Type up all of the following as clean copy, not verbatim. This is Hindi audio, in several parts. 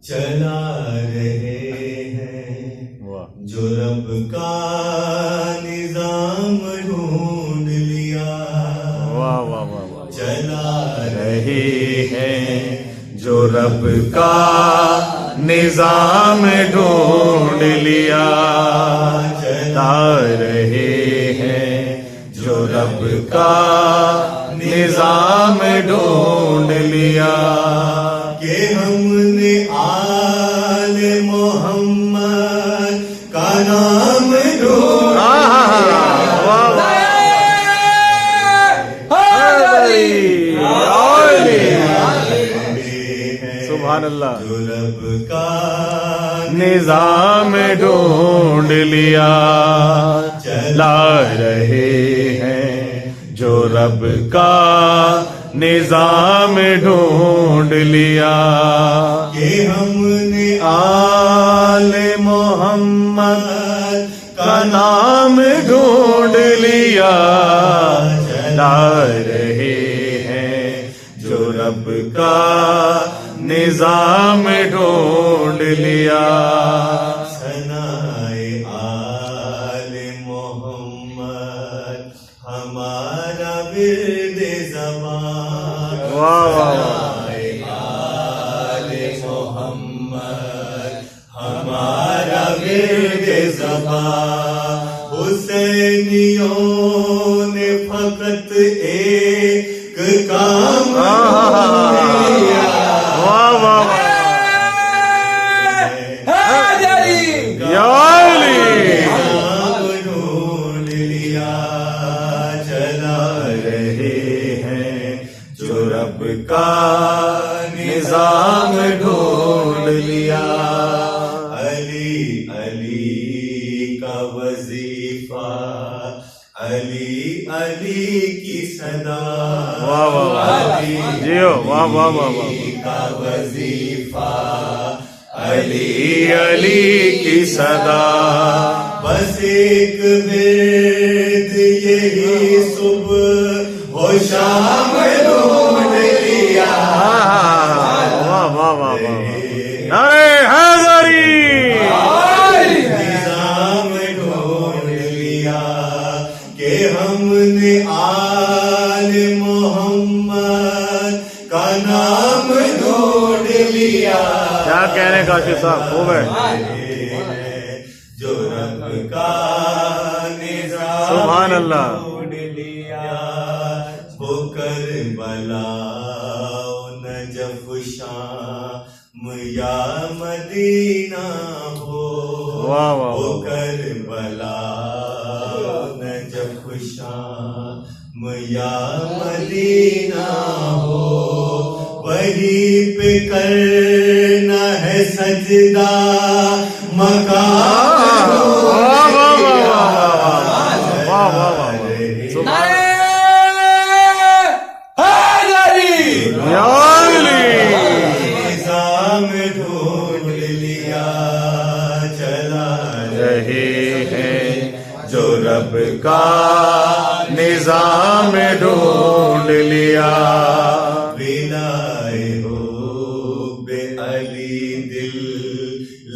चला रहे हैं जो रब का निजाम ढूंढ लिया। वाह वाह वाह वाह। चला रहे हैं जो रब का निजाम ढूंढ लिया। चला रहे हैं जो रब का निजाम ढूंढ लिया। कि हमने आल मोहम्मद का नाम ढूंढ सुभान अल्लाह। जो रब का निजाम ढूंढ लिया। चला रहे हैं जो रब का निजाम ढूंढ लिया। कि हमने आल मोहम्मद का नाम ढूंढ लिया। चला रहे हैं जो रब का निजाम ढूंढ लिया। सनाए आले मोहम्मद हमारा विर्द ज़बान। वाह वाह। सनाए आले मोहम्मद हमारा विर्द ज़बान। हुसैनियों ने फकत एक काम किया। ढूंढ लिया। चला रहे हैं जो रब का निजाम ढूंढ लिया। अली अली का वजीफा अली अली की सदा। वाह वाह वाह। जियो वाह वाह वाह वाह। का वजीफा अली अली की सदा। बस एक विर्द यही सुबह हो शाम ढूंढ लिया। वाह वाह वाह वाह। नारे हैदरी। निजाम ढूंढ लिया। कि हमने आल मोहम्मद का नाम ढूंढ लिया। क्या कहने काशिफ साहब खूब है। जो रब का निजाम सुभान अल्लाह। ढूंढ लिया। वो करबला नजफ शाम या मदीना हो। वाह वाह वो वाह। करबला नजफ शाम या मदीना हो। वहीं पे करना है सजदा मकाम। निजाम ढूंढ लिया। चला रहे हैं जो रब का निजाम ढूंढ लिया। विलाए हो बे अली दिल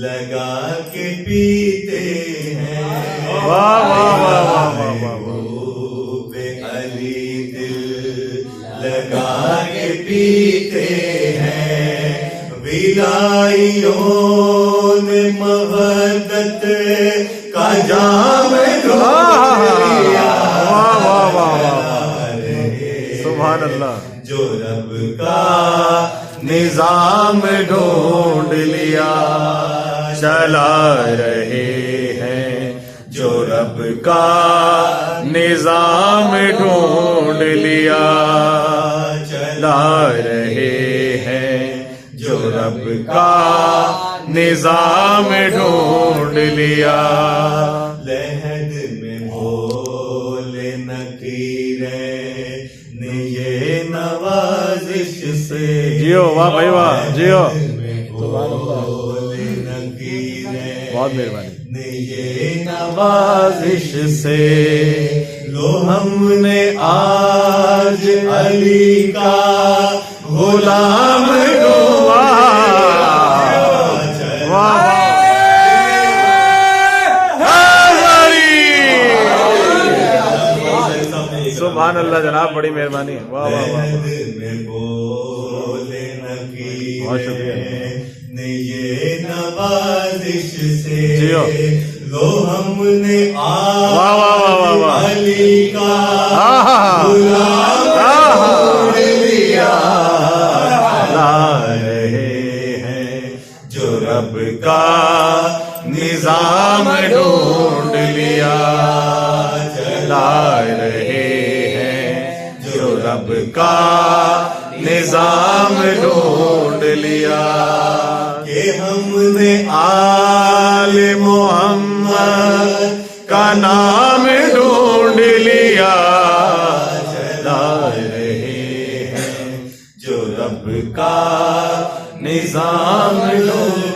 लगा के पीते हैं। वाह वाह वाह वाह वाह वाह। बे अली दिल लगा के पीते हैं। विलाइयों ने मवद्दत का जाम ढूंढ लिया। वाह वाह वाह वाह। सुभान अल्लाह। जो रब का निजाम ढूंढ लिया। चला रहे हैं जो रब का निजाम ढूंढ लिया। चला रहे हैं जो रब का निजाम ढूंढ लिया। लहद में बोले नकीरे ने ये नवाजिश से। जियो वाह भाई वाह जियो। बोले नकीरे बहुत मेहरबानी। ने ये नवाजिश से। लो हमने आज अली का गुलाम ढूंढ लिया। सुभान अल्लाह जनाब, बड़ी मेहरबानी। वाह वाह वाह, लहद में बोले नकीरे बहुत शुक्रिया। ने ये नवाजिश से जियो। लो हमने वाह वाह वाह वाह वाह, अली का आहा, गुलाम आहा, ढूंढ लिया, ला रहे हैं जो रब का निजाम ढूंढ लिया, ला रहे हैं जो रब का निजाम ढूंढ लिया, कि हमने आले मोहम्मद का नाम ढूंढ लिया, ला रहे हैं जो रब का निजाम ढूंढ